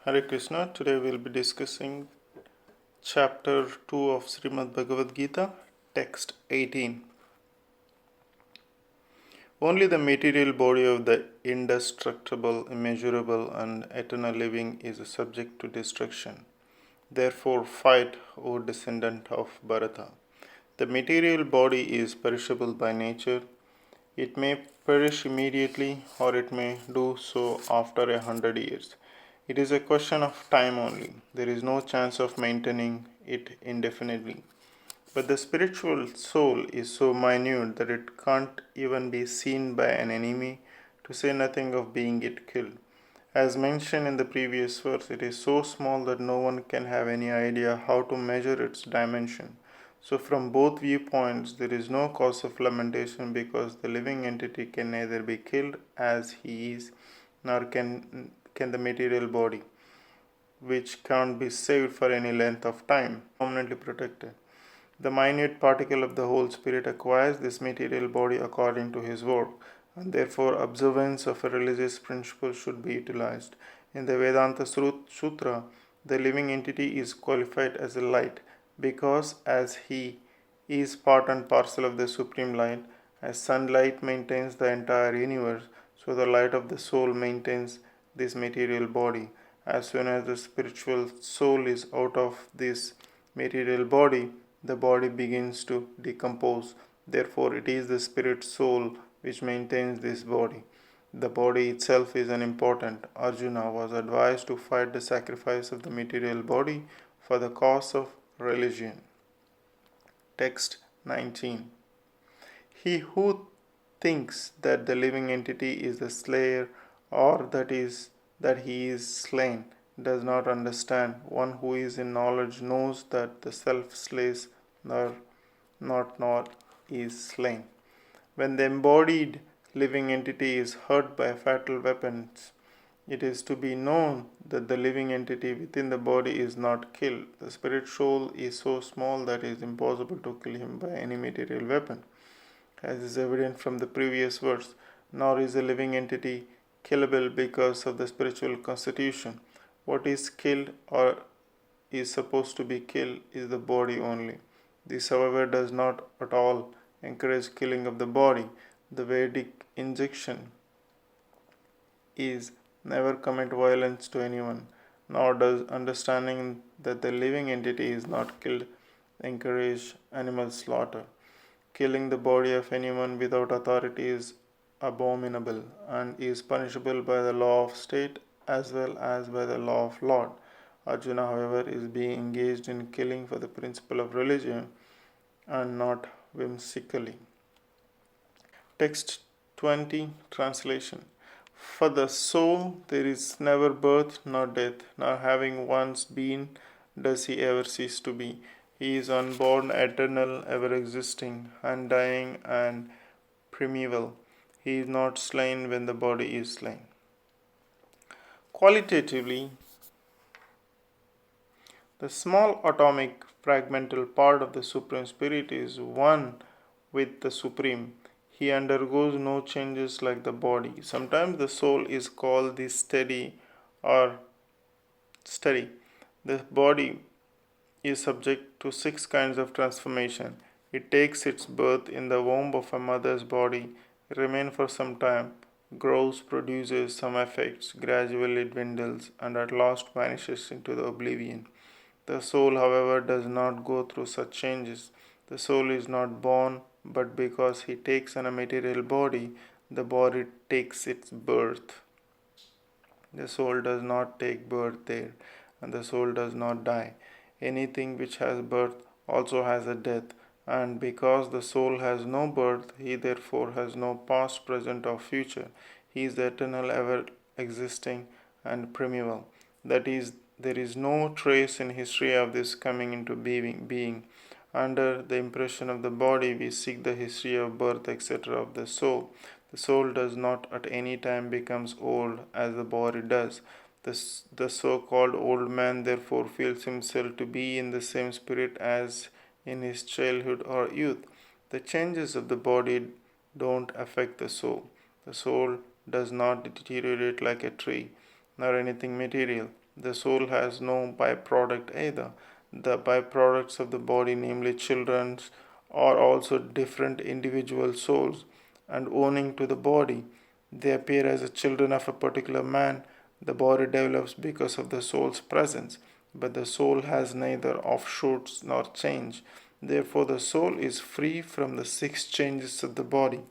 Hare Krishna. Today we'll be discussing chapter 2 of Srimad Bhagavad-Gita, text 18. Only the material body of the indestructible, immeasurable, and eternal living is subject to destruction. Therefore fight, O descendant of Bharata. The material body is perishable by nature. It may perish immediately or it may do so after 100 years. It is a question of time only. There is no chance of maintaining it indefinitely. But the spiritual soul is so minute that it can't even be seen by an enemy, to say nothing of being it killed. As mentioned in the previous verse, it is so small that no one can have any idea how to measure its dimension. So, from both viewpoints, there is no cause of lamentation because the living entity can neither be killed as he is, nor can the material body, which can't be saved for any length of time, permanently protected. The minute particle of the whole spirit acquires this material body according to his work, and therefore observance of a religious principle should be utilized. In the Vedanta Sutra, the living entity is qualified as a light because as he is part and parcel of the supreme light, as sunlight maintains the entire universe, so the light of the soul maintains this material body. As soon as the spiritual soul is out of this material body, the body begins to decompose. Therefore, it is the spirit soul which maintains this body. The body itself is unimportant. Arjuna was advised to fight the sacrifice of the material body for the cause of religion. Text 19. He who thinks that the living entity is the slayer or that he is slain does not understand. One who is in knowledge knows that the self slays nor is slain. When the embodied living entity is hurt by fatal weapons, it is to be known that the living entity within the body is not killed. The spirit soul is so small that it is impossible to kill him by any material weapon, as is evident from the previous verse. Nor is the living entity killable because of the spiritual constitution. What is killed or is supposed to be killed is the body only. This, however, does not at all encourage killing of the body. The Vedic injunction is never commit violence to anyone, nor does understanding that the living entity is not killed encourage animal slaughter. Killing the body of anyone without authority is abominable and is punishable by the law of state as well as by the law of Lord. Arjuna, however, is being engaged in killing for the principle of religion and not whimsically. Text 20 translation. For the soul there is never birth nor death, nor having once been does he ever cease to be. He is unborn, eternal, ever existing, undying, and primeval. He is not slain when the body is slain. Qualitatively, the small atomic fragmental part of the Supreme Spirit is one with the Supreme. He undergoes no changes like the body. Sometimes the soul is called the steady or steady. The body is subject to 6 kinds of transformation. It takes its birth in the womb of a mother's body, remains for some time, grows, produces some effects, gradually dwindles, and at last vanishes into the oblivion. The soul, however, does not go through such changes. The soul is not born, but because he takes on a material body, the body takes its birth. The soul does not take birth there, and the soul does not die. Anything which has birth also has a death, and because the soul has no birth, he therefore has no past, present, or future. He is the eternal, ever existing, and primeval. That is, there is no trace in history of this coming into being. Under the impression of the body, we seek the history of birth, etc. of the soul. The soul does not at any time becomes old as the body does. The so-called old man therefore feels himself to be in the same spirit as in his childhood or youth. The changes of the body don't affect the soul. The soul does not deteriorate like a tree, nor anything material. The soul has no byproduct either. The byproducts of the body, namely children's, are also different individual souls and owning to the body. They appear as the children of a particular man. The body develops because of the soul's presence, but the soul has neither offshoots nor change. Therefore, the soul is free from the six changes of the body.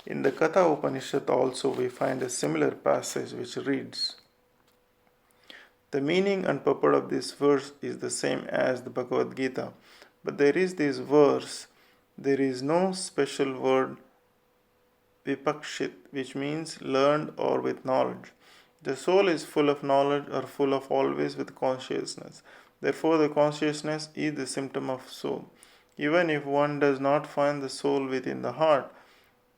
In the Katha Upanishad also we find a similar passage which reads, the meaning and purport of this verse is the same as the Bhagavad-Gita, but there is this verse, there is no special word vipakshit, which means learned or with knowledge. The soul is full of knowledge or full of always with consciousness. Therefore, the consciousness is the symptom of soul. Even if one does not find the soul within the heart,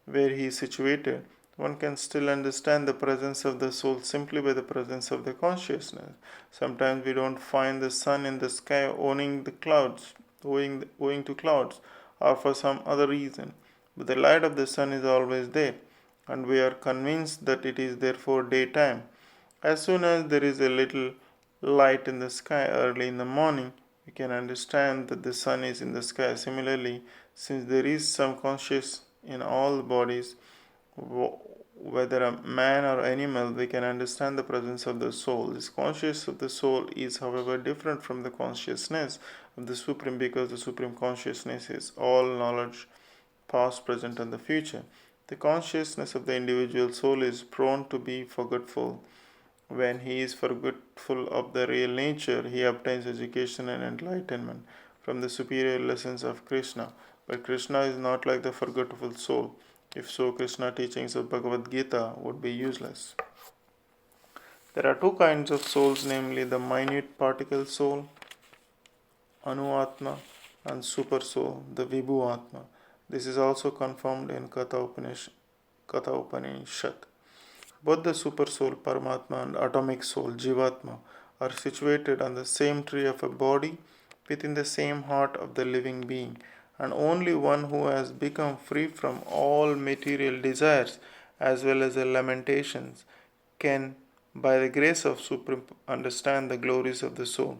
where he is situated, one can still understand the presence of the soul simply by the presence of the consciousness. Sometimes we don't find the sun in the sky owing to clouds, or for some other reason, but the light of the sun is always there, and we are convinced that it is therefore daytime. As soon as there is a little light in the sky early in the morning, we can understand that the sun is in the sky. Similarly, since there is some consciousness in all bodies, whether a man or animal, we can understand the presence of the soul. This consciousness of the soul is, however, different from the consciousness of the Supreme, because the Supreme Consciousness is all knowledge, past, present, and the future. The consciousness of the individual soul is prone to be forgetful. When he is forgetful of the real nature, he obtains education and enlightenment from the superior lessons of Krishna. But Krishna is not like the forgetful soul. If so, Krishna teachings of Bhagavad-Gita would be useless. There are two kinds of souls, namely the minute particle soul, Anu-Atma, and super soul, the Vibhu-Atma. This is also confirmed in Katha Upanishad. Both the super soul, Paramatma, and atomic soul, Jivatma, are situated on the same tree of a body within the same heart of the living being, and only one who has become free from all material desires as well as the lamentations can, by the grace of Supreme, understand the glories of the soul.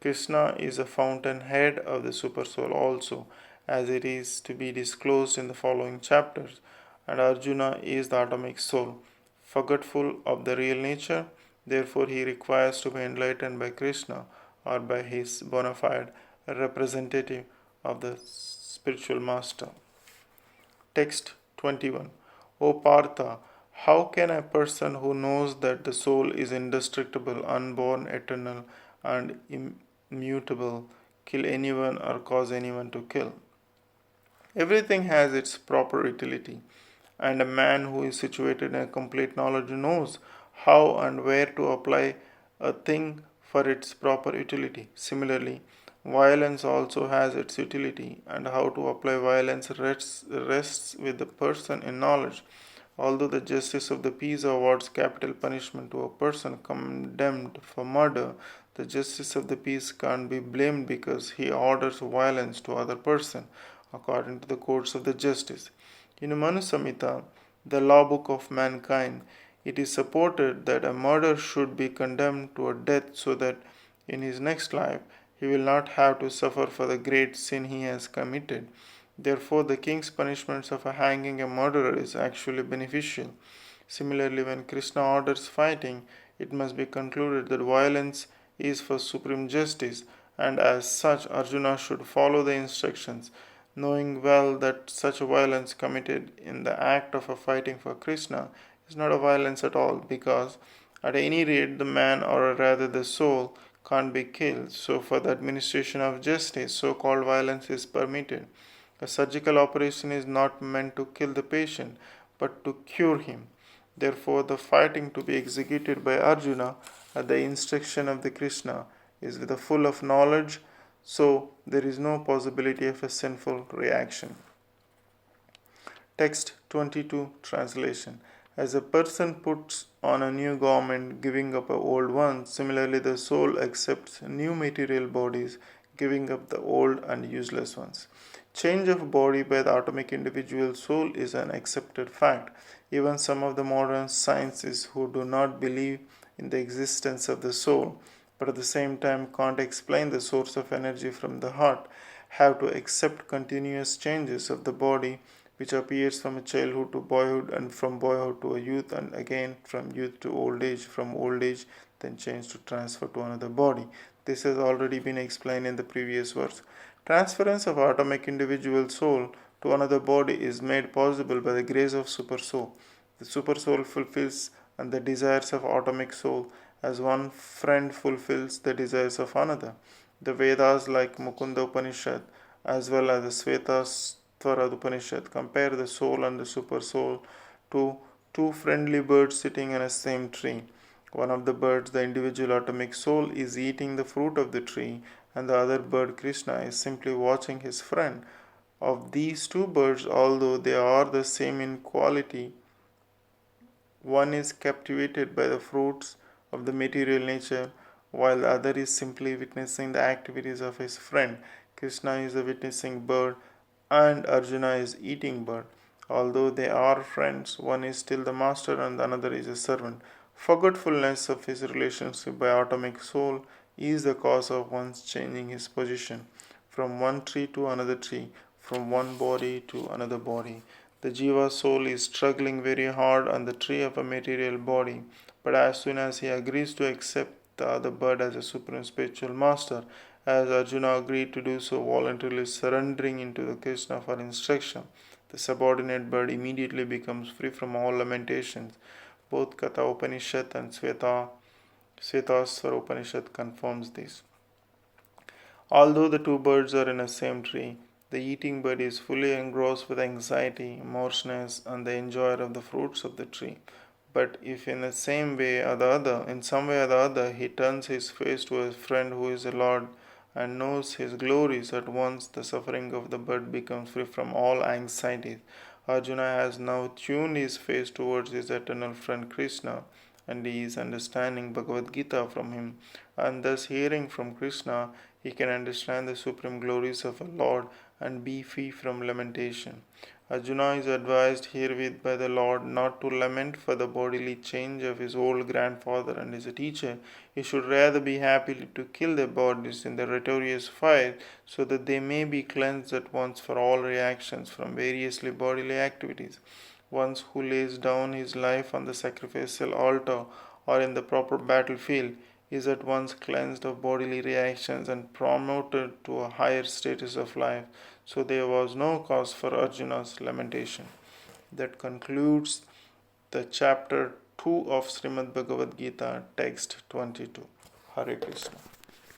Krishna is the fountainhead of the super soul also, as it is to be disclosed in the following chapters, and Arjuna is the atomic soul, forgetful of the real nature. Therefore, he requires to be enlightened by Krishna or by his bona fide representative of the spiritual master. Text 21. O Partha, how can a person who knows that the soul is indestructible, unborn, eternal, and immutable kill anyone or cause anyone to kill? Everything has its proper utility, and a man who is situated in a complete knowledge knows how and where to apply a thing for its proper utility. Similarly, violence also has its utility, and how to apply violence rests with the person in knowledge. Although the justice of the peace awards capital punishment to a person condemned for murder, the justice of the peace can't be blamed because he orders violence to other person according to the courts of the justice. In Manu Samhita, the law book of mankind, it is supported that a murderer should be condemned to a death so that in his next life he will not have to suffer for the great sin he has committed. Therefore, the king's punishments of hanging a murderer is actually beneficial. Similarly, when Krishna orders fighting, it must be concluded that violence is for supreme justice, and as such, Arjuna should follow the instructions, knowing well that such violence committed in the act of fighting for Krishna is not a violence at all, because at any rate the man, or rather the soul, can't be killed. So for the administration of justice, so-called violence is permitted. A surgical operation is not meant to kill the patient, but to cure him. Therefore, the fighting to be executed by Arjuna at the instruction of the Krishna is with a full of knowledge, so there is no possibility of a sinful reaction. Text 22 translation. As a person puts on a new garment, giving up an old one, similarly the soul accepts new material bodies, giving up the old and useless ones. Change of body by the atomic individual soul is an accepted fact. Even some of the modern scientists who do not believe in the existence of the soul, but at the same time can't explain the source of energy from the heart, have to accept continuous changes of the body, which appears from a childhood to boyhood, and from boyhood to a youth, and again from youth to old age, from old age then change to transfer to another body. This has already been explained in the previous verse. Transference of atomic individual soul to another body is made possible by the grace of Supersoul. The Supersoul fulfills and the desires of atomic soul as one friend fulfills the desires of another. The Vedas like Mukunda Upanishad as well as the Svetasvara Upanishad compare the soul and the Supersoul to two friendly birds sitting in a same tree. One of the birds, the individual atomic soul, is eating the fruit of the tree, and the other bird, Krishna, is simply watching his friend. Of these two birds, although they are the same in quality, one is captivated by the fruits of the material nature, while the other is simply witnessing the activities of his friend. Krishna is the witnessing bird, and Arjuna is eating bird. Although they are friends, one is still the master and the another is a servant. Forgetfulness of his relationship by atomic soul is the cause of one's changing his position from one tree to another tree, from one body to another body. The Jiva soul is struggling very hard on the tree of a material body, but as soon as he agrees to accept the other bird as a supreme spiritual master, as Arjuna agreed to do so, voluntarily surrendering into the Krishna for instruction, the subordinate bird immediately becomes free from all lamentations. Both Katha Upanishad and Svetasvara Upanishad confirms this. Although the two birds are in the same tree, the eating bird is fully engrossed with anxiety, emotions, and the enjoyer of the fruits of the tree. But if in the same way or the other, in some way or the other, he turns his face to his friend who is the Lord and knows his glories, at once the suffering of the bird becomes free from all anxieties. Arjuna has now tuned his face towards his eternal friend Krishna, and he is understanding Bhagavad-Gita from him, and thus hearing from Krishna, he can understand the supreme glories of a Lord and be free from lamentation. Arjuna is advised herewith by the Lord not to lament for the bodily change of his old grandfather and his teacher. He should rather be happy to kill their bodies in the notorious fire, so that they may be cleansed at once for all reactions from variously bodily activities. One who lays down his life on the sacrificial altar or in the proper battlefield is at once cleansed of bodily reactions and promoted to a higher status of life. So there was no cause for Arjuna's lamentation. That concludes the chapter 2 of Srimad Bhagavad Gita, text 22. Hare Krishna.